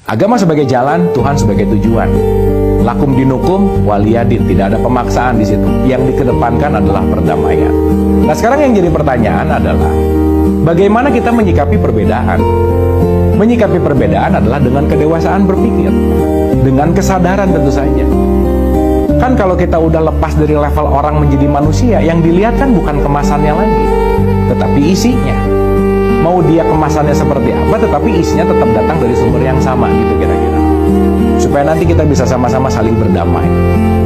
Agama sebagai jalan, Tuhan sebagai tujuan. Lakum dinukum waliyadin, tidak ada pemaksaan di situ. Yang dikedepankan adalah perdamaian. Nah, sekarang yang jadi pertanyaan adalah bagaimana kita menyikapi perbedaan? Menyikapi perbedaan adalah dengan kedewasaan berpikir, dengan kesadaran tentu saja. Kan kalau kita udah lepas dari level orang menjadi manusia, yang dilihat kan bukan kemasannya lagi, tetapi isinya. Mau dia kemasannya seperti apa, tetapi isinya tetap datang dari sumber yang sama gitu kira-kira. Supaya nanti kita bisa sama-sama saling berdamai.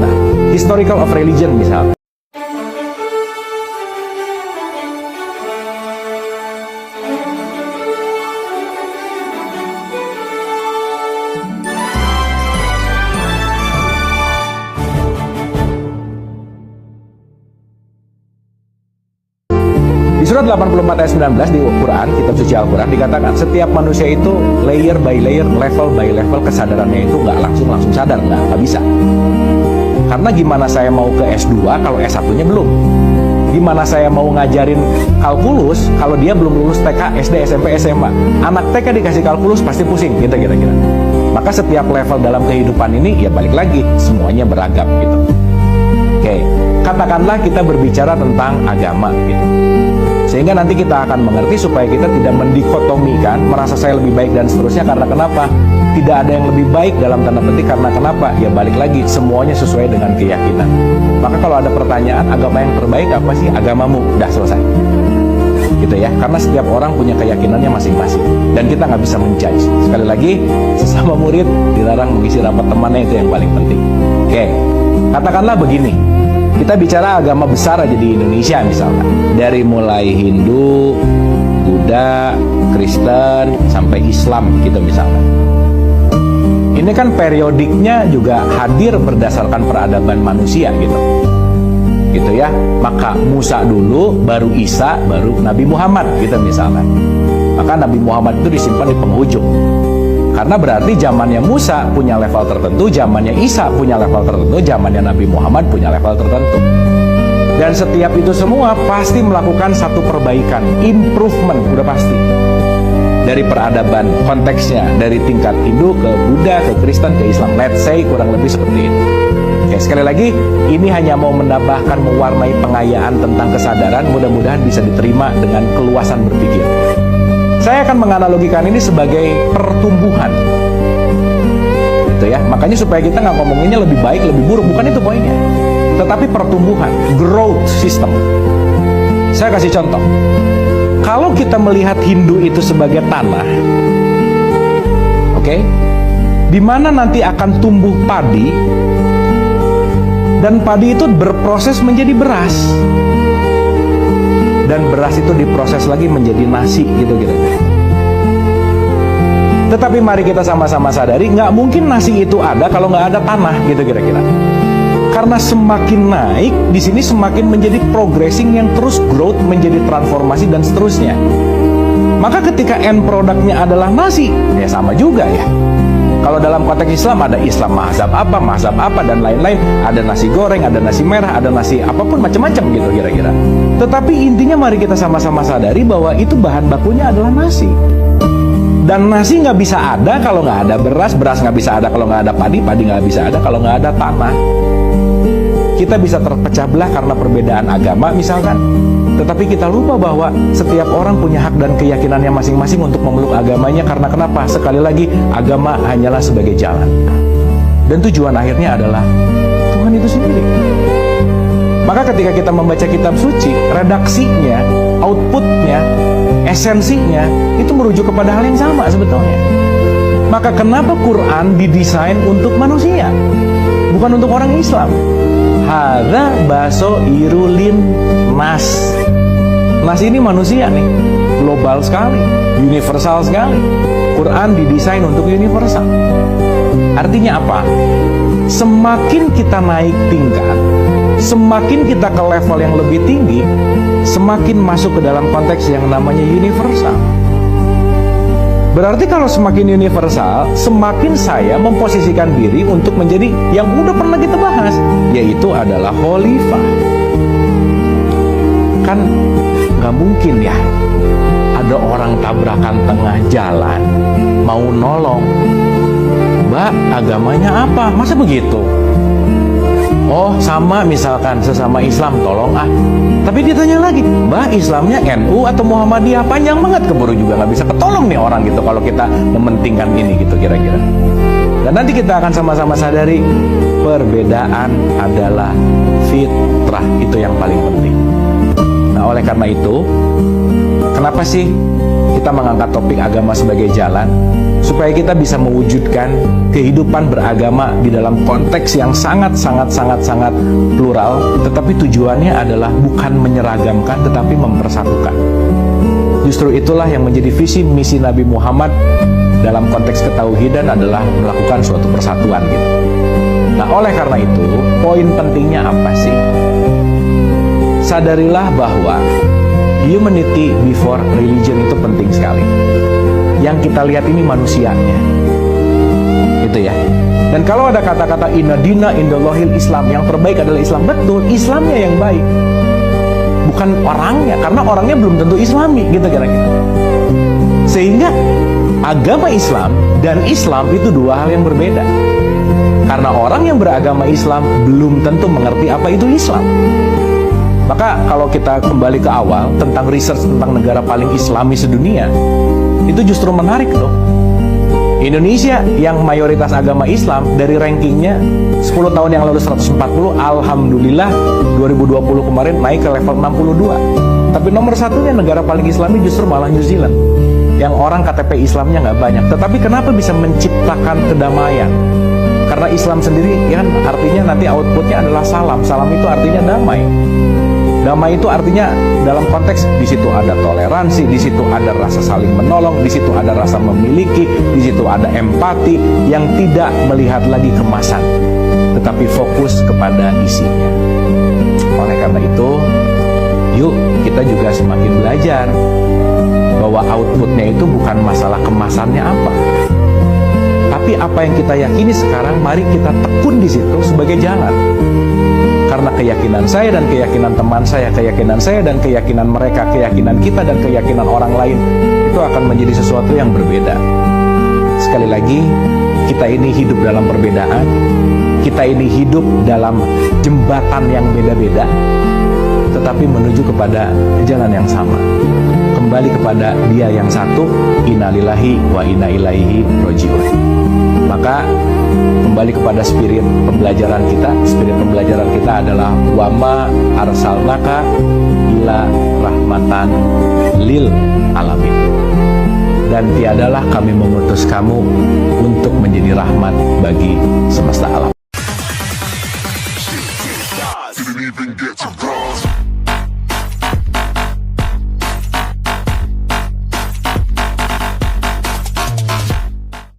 Nah, historical of religion misalnya. Surat 84 ayat 19 di Quran, kitab suci Al-Quran, dikatakan setiap manusia itu layer by layer, level by level, kesadarannya itu nggak langsung sadar, nggak bisa. Karena gimana saya mau ke S2 kalau S1-nya belum? Gimana saya mau ngajarin kalkulus kalau dia belum lulus TK, SD, SMP, SMA? Anak TK dikasih kalkulus pasti pusing, gitu kira-kira. Maka setiap level dalam kehidupan ini, ya balik lagi, semuanya beragam gitu. Oke, katakanlah kita berbicara tentang agama gitu. Sehingga nanti kita akan mengerti supaya kita tidak mendikotomikan, merasa saya lebih baik dan seterusnya. Karena kenapa? Tidak ada yang lebih baik dalam tanda petik. Karena kenapa? Ya balik lagi, semuanya sesuai dengan keyakinan. Maka kalau ada pertanyaan, agama yang terbaik apa sih? Agamamu. Udah selesai. Gitu ya. Karena setiap orang punya keyakinannya masing-masing. Dan kita nggak bisa menjudge. Sekali lagi, sesama murid dilarang mengisi rapat temannya, itu yang paling penting. Oke, katakanlah begini. Kita bicara agama besar aja di Indonesia misalnya. Dari mulai Hindu, Buddha, Kristen, sampai Islam gitu misalnya. Ini kan periodiknya juga hadir berdasarkan peradaban manusia gitu. Gitu ya. Maka Musa dulu, baru Isa, baru Nabi Muhammad gitu misalnya. Maka Nabi Muhammad itu disimpan di penghujung. Karena berarti zamannya Musa punya level tertentu, zamannya Isa punya level tertentu, zamannya Nabi Muhammad punya level tertentu. Dan setiap itu semua pasti melakukan satu perbaikan, improvement, udah pasti. Dari peradaban konteksnya, dari tingkat Hindu ke Buddha, ke Kristen, ke Islam, let's say kurang lebih seperti itu. Oke, sekali lagi, ini hanya mau menambahkan, mewarnai pengayaan tentang kesadaran, mudah-mudahan bisa diterima dengan keluasan berpikir. Saya akan menganalogikan ini sebagai pertumbuhan, gitu ya. Makanya supaya kita nggak ngomonginnya lebih baik, lebih buruk, bukan itu poinnya. Tetapi pertumbuhan, growth system. Saya kasih contoh. Kalau kita melihat Hindu itu sebagai tanah, oke, di mana nanti akan tumbuh padi, dan padi itu berproses menjadi beras. Dan beras itu diproses lagi menjadi nasi gitu kira-kira. Tetapi mari kita sama-sama sadari, nggak mungkin nasi itu ada kalau nggak ada tanah gitu kira-kira. Karena semakin naik di sini semakin menjadi progressing yang terus growth, menjadi transformasi dan seterusnya. Maka ketika end produknya adalah nasi, ya sama juga ya. Kalau dalam konteks Islam ada Islam mazhab apa dan lain-lain. Ada nasi goreng, ada nasi merah, ada nasi apapun macam-macam gitu kira-kira. Tetapi intinya mari kita sama-sama sadari bahwa itu bahan bakunya adalah nasi. Dan nasi nggak bisa ada kalau nggak ada beras, beras nggak bisa ada kalau nggak ada padi, padi nggak bisa ada kalau nggak ada tanah. Kita bisa terpecah belah karena perbedaan agama misalkan. Tetapi kita lupa bahwa setiap orang punya hak dan keyakinannya masing-masing untuk memeluk agamanya. Karena kenapa? Sekali lagi, agama hanyalah sebagai jalan. Dan tujuan akhirnya adalah Tuhan itu sendiri. Maka ketika kita membaca kitab suci, redaksinya, outputnya, esensinya, itu merujuk kepada hal yang sama sebetulnya. Maka kenapa Quran didesain untuk manusia? Bukan untuk orang Islam. Hadza basoirulin nas. Nas ini manusia nih, global sekali, universal sekali. Quran didesain untuk universal. Artinya apa? Semakin kita naik tingkat, semakin kita ke level yang lebih tinggi, semakin masuk ke dalam konteks yang namanya universal. Berarti kalau semakin universal, semakin saya memposisikan diri untuk menjadi yang udah pernah kita bahas, yaitu adalah khalifah. Kan gak mungkin ya ada orang tabrakan tengah jalan mau nolong, Mbak, agamanya apa? Masa begitu? Oh, sama misalkan sesama Islam, tolong ah. Tapi ditanya lagi, Mbak, Islamnya NU atau Muhammadiyah? Panjang banget, keburu juga nggak bisa ketolong nih orang gitu kalau kita mementingkan ini gitu kira-kira. Dan nanti kita akan sama-sama sadari perbedaan adalah fitrah, itu yang paling penting. Nah, oleh karena itu, kenapa sih kita mengangkat topik agama sebagai jalan? Supaya kita bisa mewujudkan kehidupan beragama di dalam konteks yang sangat plural, tetapi tujuannya adalah bukan menyeragamkan tetapi mempersatukan. Justru itulah yang menjadi visi misi Nabi Muhammad dalam konteks ketauhidan adalah melakukan suatu persatuan gitu. Nah, oleh karena itu, poin pentingnya apa sih? Sadarilah bahwa humanity before religion itu penting sekali. Yang kita lihat ini manusianya, itu ya. Dan kalau ada kata-kata inna dina indallahil Islam, yang terbaik adalah Islam, betul, Islamnya yang baik, bukan orangnya, karena orangnya belum tentu Islami, gitu kira-kira. Sehingga agama Islam dan Islam itu dua hal yang berbeda. Karena orang yang beragama Islam belum tentu mengerti apa itu Islam. Maka kalau kita kembali ke awal tentang research tentang negara paling Islami sedunia, itu justru menarik loh. Indonesia yang mayoritas agama Islam dari rankingnya 10 tahun yang lalu 140, alhamdulillah 2020 kemarin naik ke level 62. Tapi nomor satunya negara paling Islami justru malah New Zealand, yang orang KTP Islamnya nggak banyak. Tetapi kenapa bisa menciptakan kedamaian? Karena Islam sendiri kan artinya nanti outputnya adalah salam. Salam itu artinya damai. Damai itu artinya dalam konteks di situ ada toleransi, di situ ada rasa saling menolong, di situ ada rasa memiliki, di situ ada empati yang tidak melihat lagi kemasan, tetapi fokus kepada isinya. Oleh karena itu, yuk kita juga semakin belajar bahwa outputnya itu bukan masalah kemasannya apa, tapi apa yang kita yakini sekarang, mari kita tekun di situ sebagai jalan. Karena keyakinan saya dan keyakinan teman saya, keyakinan saya dan keyakinan mereka, keyakinan kita dan keyakinan orang lain, itu akan menjadi sesuatu yang berbeda. Sekali lagi, kita ini hidup dalam perbedaan, kita ini hidup dalam jembatan yang beda-beda, tetapi menuju kepada jalan yang sama. Kembali kepada Dia yang satu, inna lillahi wa inna ilaihi roji'un. Maka kembali kepada spirit pembelajaran kita. Spirit pembelajaran kita adalah wama arsalnaka ila rahmatan lil alamin. Dan tiadalah kami mengutus kamu untuk menjadi rahmat bagi semesta alam.